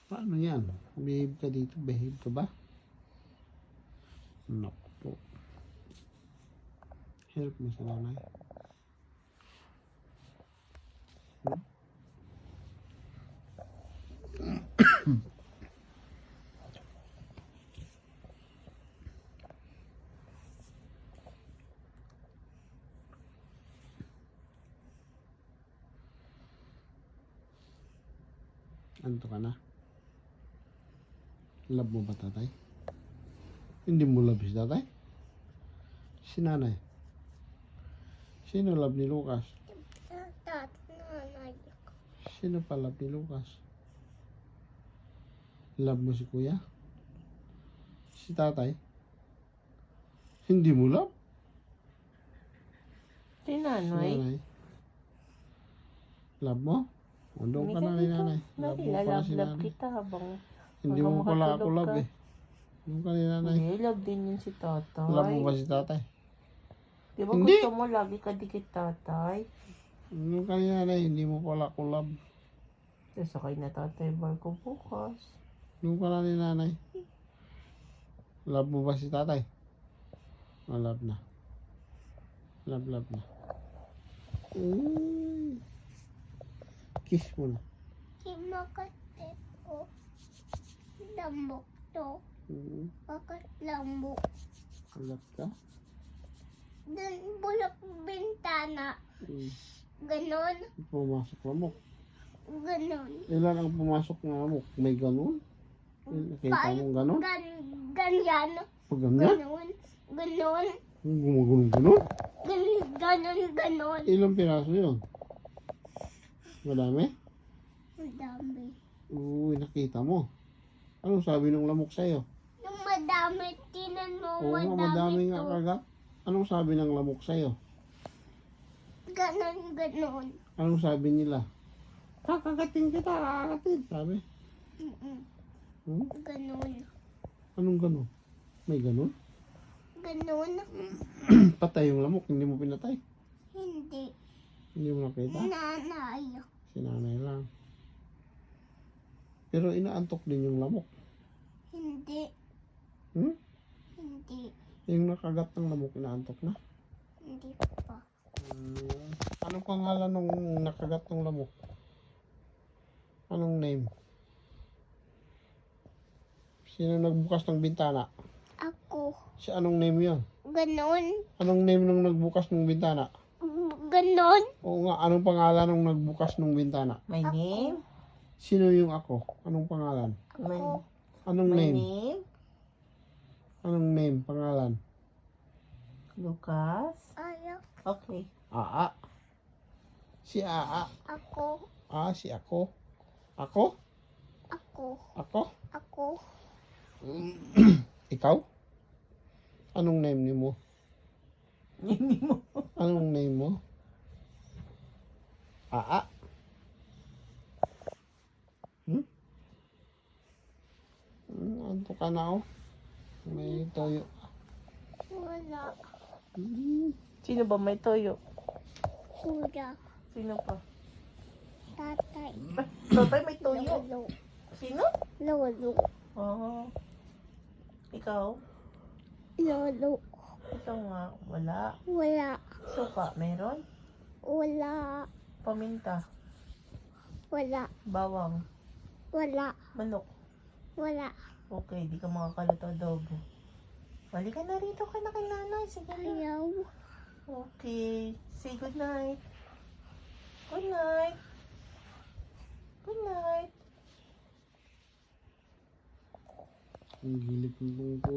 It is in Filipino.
Paano yan? Behave ka dito. Behave ka ba? Naku po. Help mo sa nanay. Anto ka na? Love mo ba tatay? Hindi mo love si tatay? Si nanay? Sino love ni Lucas? Nanay. Sino pa love ni Lucas? Love mo si kuya? Si tatay? Hindi mo love? Si Si nanay. nanay? Love mo? O, doon ka na ni nanay. Love mo pala si Love nanay. kita habang Hindi hanggang mo pala ako makatulog love ka. eh. Doon ka ni nanay. Hindi, love din yun si tatay. Love mo ba si tatay? Di ba Hindi. gusto mo lagi ka dikit tatay? Doon ka ni nanay. Hindi mo pala ako love. Sasakay na tatay barko bukas. Doon ka na ni nanay. Love mo ba si tatay? O, love na. Love na. Uy. Kiss mo na. Himakatip ko. Lambok to. Bakit lambok? Love ka? Doon bulak bintana. Ganon. Pumasok lamok. Ganon. Ilan ang pumasok na lamok? May ganun? Nakita mong ganun? Ganyan. Pag ganyan? Ganon. Ganon. Gumagulong ganun? Ganon. Ilang piraso yun? Madami? Madami. Uy, nakita mo. Anong sabi ng lamok sa'yo? Yung madami, tinan mo, Oo nga, madami nga to. kagat. Anong sabi ng lamok sa'yo? Ganon. Anong sabi nila? Kakagatin kita, kakagatin. Sabi. Ganon. Anong ganun? May ganun? Ganon. Patay yung lamok, hindi mo pinatay. Hindi. Hindi mo nakita? Nanay. Si nanay lang. Pero inaantok din yung lamok. Hindi. Hindi. Yung nakagat ng lamok, inaantok na. Hindi pa. Anong pangalan nung nakagat ng lamok? Anong name? Sino nagbukas ng bintana? Ako. Si anong name yon? Ganon. Anong name nung nagbukas ng bintana? Ganon. Oo nga, anong pangalan nung nagbukas ng bintana? My name? Sino yung ako? Anong pangalan? My, Anong my name? name? Anong name? Pangalan? Lucas? Ayaw. Okay. Aa. Si Aa. Ako. Si ako. Ako? Ako. Ako? Ako. Ikaw? Anong name ni mo? Hindi mo. Anong name mo? Aa. Anto ka na oh. May toyo. Wala. Sino ba may toyo? Kuya. Sino pa? Tatay. Tatay may toyo. Lolo. Sino? Lolo. Oh. Ikaw? Lolo. Ito nga. Wala. Wala. Suka. Meron? Wala. Paminta. Wala. Bawang. Wala. Manok. Wala. Okay, di ka makakaluto adobo. Balik ka na rito ka na kay nanay. Sige na. Ayaw. Okay. Say good night. Good night. Good night. Ang gilip ng tungkol.